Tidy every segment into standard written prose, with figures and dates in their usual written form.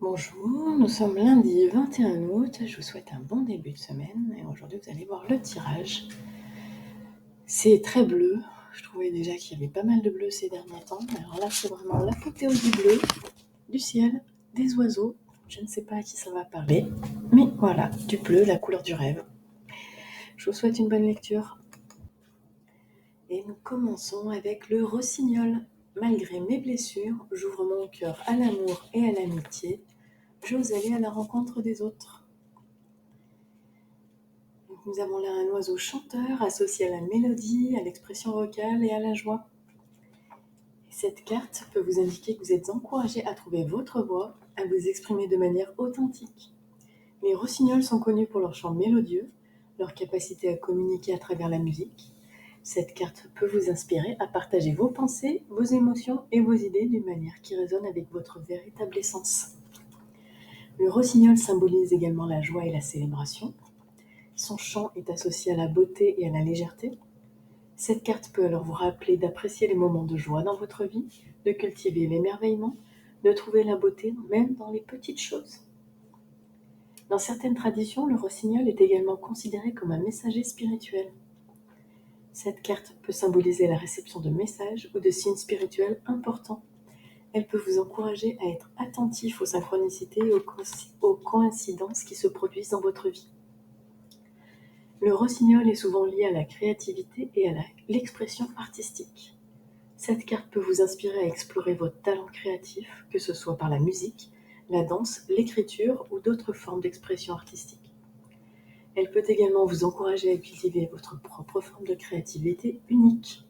Bonjour, nous sommes lundi 21 août, je vous souhaite un bon début de semaine et aujourd'hui vous allez voir le tirage. C'est très bleu, je trouvais déjà qu'il y avait pas mal de bleu ces derniers temps, mais alors là c'est vraiment l'apothéose du bleu, du ciel, des oiseaux, je ne sais pas à qui ça va parler, mais voilà, du bleu, la couleur du rêve. Je vous souhaite une bonne lecture. Et nous commençons avec le rossignol. Malgré mes blessures, j'ouvre mon cœur à l'amour et à l'amitié. J'ose aller à la rencontre des autres. Donc, nous avons là un oiseau chanteur associé à la mélodie, à l'expression vocale et à la joie. Et cette carte peut vous indiquer que vous êtes encouragé à trouver votre voix, à vous exprimer de manière authentique. Les rossignols sont connus pour leur chant mélodieux, leur capacité à communiquer à travers la musique. Cette carte peut vous inspirer à partager vos pensées, vos émotions et vos idées d'une manière qui résonne avec votre véritable essence. Le rossignol symbolise également la joie et la célébration. Son chant est associé à la beauté et à la légèreté. Cette carte peut alors vous rappeler d'apprécier les moments de joie dans votre vie, de cultiver l'émerveillement, de trouver la beauté même dans les petites choses. Dans certaines traditions, le rossignol est également considéré comme un messager spirituel. Cette carte peut symboliser la réception de messages ou de signes spirituels importants. Elle peut vous encourager à être attentif aux synchronicités et aux coïncidences qui se produisent dans votre vie. Le rossignol est souvent lié à la créativité et à l'expression artistique. Cette carte peut vous inspirer à explorer votre talent créatif, que ce soit par la musique, la danse, l'écriture ou d'autres formes d'expression artistique. Elle peut également vous encourager à cultiver votre propre forme de créativité unique.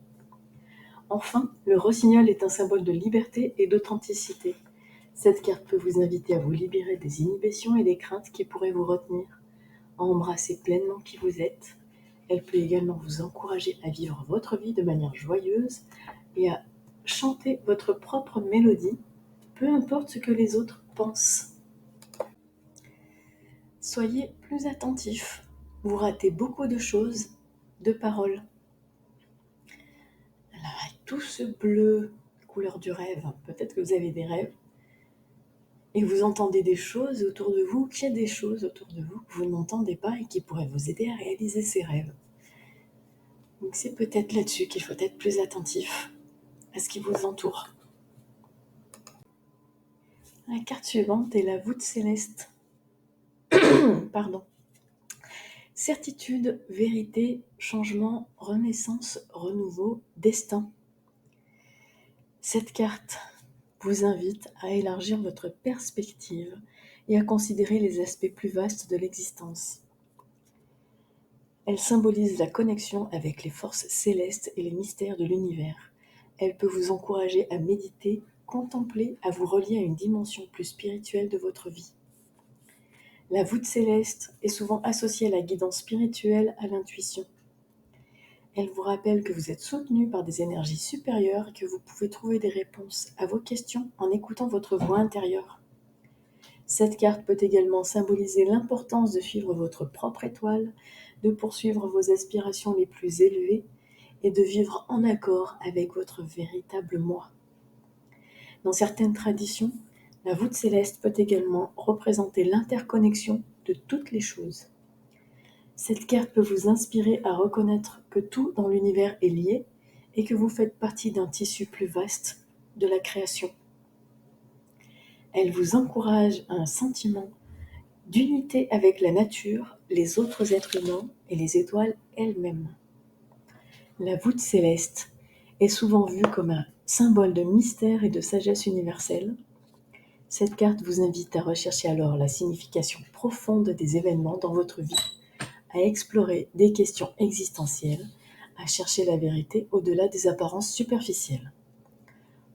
Enfin, le rossignol est un symbole de liberté et d'authenticité. Cette carte peut vous inviter à vous libérer des inhibitions et des craintes qui pourraient vous retenir, à embrasser pleinement qui vous êtes. Elle peut également vous encourager à vivre votre vie de manière joyeuse et à chanter votre propre mélodie, peu importe ce que les autres pensent. Soyez plus attentif. Vous ratez beaucoup de choses, de paroles. Alors, avec tout ce bleu, couleur du rêve, peut-être que vous avez des rêves, et vous entendez des choses autour de vous, qu'il y a des choses autour de vous que vous n'entendez pas et qui pourraient vous aider à réaliser ces rêves. Donc c'est peut-être là-dessus qu'il faut être plus attentif à ce qui vous entoure. La carte suivante est la voûte céleste. Pardon. Certitude, vérité, changement, renaissance, renouveau, destin. Cette carte vous invite à élargir votre perspective et à considérer les aspects plus vastes de l'existence. Elle symbolise la connexion avec les forces célestes et les mystères de l'univers. Elle peut vous encourager à méditer, contempler, à vous relier à une dimension plus spirituelle de votre vie. La voûte céleste est souvent associée à la guidance spirituelle, à l'intuition. Elle vous rappelle que vous êtes soutenu par des énergies supérieures et que vous pouvez trouver des réponses à vos questions en écoutant votre voix intérieure. Cette carte peut également symboliser l'importance de suivre votre propre étoile, de poursuivre vos aspirations les plus élevées et de vivre en accord avec votre véritable moi. Dans certaines traditions, la voûte céleste peut également représenter l'interconnexion de toutes les choses. Cette carte peut vous inspirer à reconnaître que tout dans l'univers est lié et que vous faites partie d'un tissu plus vaste de la création. Elle vous encourage à un sentiment d'unité avec la nature, les autres êtres humains et les étoiles elles-mêmes. La voûte céleste est souvent vue comme un symbole de mystère et de sagesse universelle. Cette carte vous invite à rechercher alors la signification profonde des événements dans votre vie, à explorer des questions existentielles, à chercher la vérité au-delà des apparences superficielles.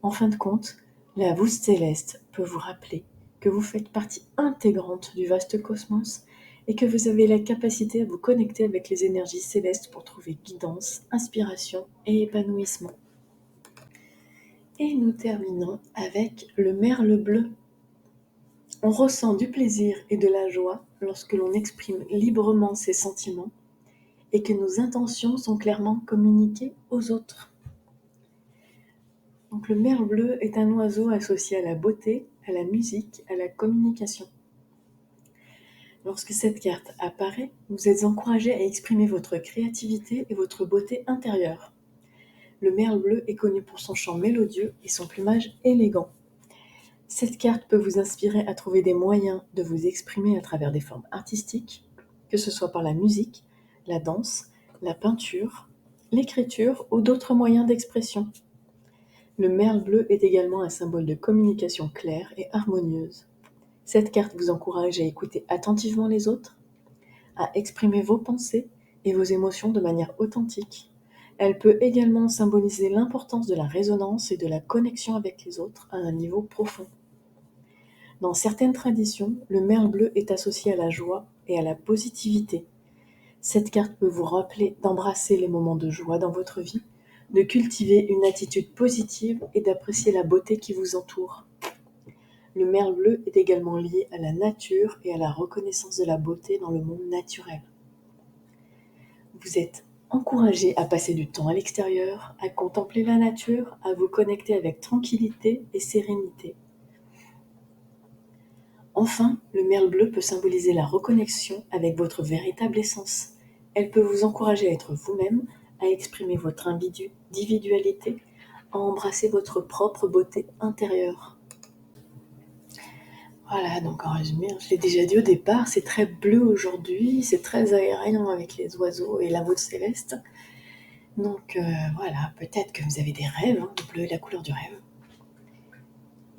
En fin de compte, la voûte céleste peut vous rappeler que vous faites partie intégrante du vaste cosmos et que vous avez la capacité à vous connecter avec les énergies célestes pour trouver guidance, inspiration et épanouissement. Et nous terminons avec le merle bleu. On ressent du plaisir et de la joie lorsque l'on exprime librement ses sentiments et que nos intentions sont clairement communiquées aux autres. Donc le merle bleu est un oiseau associé à la beauté, à la musique, à la communication. Lorsque cette carte apparaît, vous êtes encouragé à exprimer votre créativité et votre beauté intérieure. Le merle bleu est connu pour son chant mélodieux et son plumage élégant. Cette carte peut vous inspirer à trouver des moyens de vous exprimer à travers des formes artistiques, que ce soit par la musique, la danse, la peinture, l'écriture ou d'autres moyens d'expression. Le merle bleu est également un symbole de communication claire et harmonieuse. Cette carte vous encourage à écouter attentivement les autres, à exprimer vos pensées et vos émotions de manière authentique. Elle peut également symboliser l'importance de la résonance et de la connexion avec les autres à un niveau profond. Dans certaines traditions, le merle bleu est associé à la joie et à la positivité. Cette carte peut vous rappeler d'embrasser les moments de joie dans votre vie, de cultiver une attitude positive et d'apprécier la beauté qui vous entoure. Le merle bleu est également lié à la nature et à la reconnaissance de la beauté dans le monde naturel. Vous êtes encouragé à passer du temps à l'extérieur, à contempler la nature, à vous connecter avec tranquillité et sérénité. Enfin, le merle bleu peut symboliser la reconnexion avec votre véritable essence. Elle peut vous encourager à être vous-même, à exprimer votre individualité, à embrasser votre propre beauté intérieure. Voilà, donc en résumé, je l'ai déjà dit au départ, c'est très bleu aujourd'hui, c'est très aérien avec les oiseaux et la voûte céleste. Donc voilà, peut-être que vous avez des rêves, le bleu est la couleur du rêve.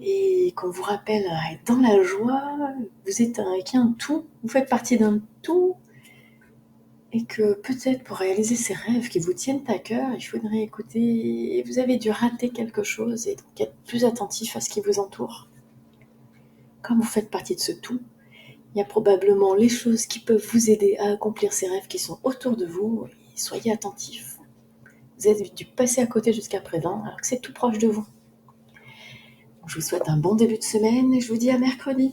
Et qu'on vous rappelle à être dans la joie, vous êtes un tout, vous faites partie d'un tout, et que peut-être pour réaliser ces rêves qui vous tiennent à cœur, il faudrait écouter, vous avez dû rater quelque chose et donc être plus attentif à ce qui vous entoure. Comme vous faites partie de ce tout, il y a probablement les choses qui peuvent vous aider à accomplir ces rêves qui sont autour de vous, et soyez attentifs. Vous avez dû passer à côté jusqu'à présent, alors que c'est tout proche de vous. Je vous souhaite un bon début de semaine et je vous dis à mercredi.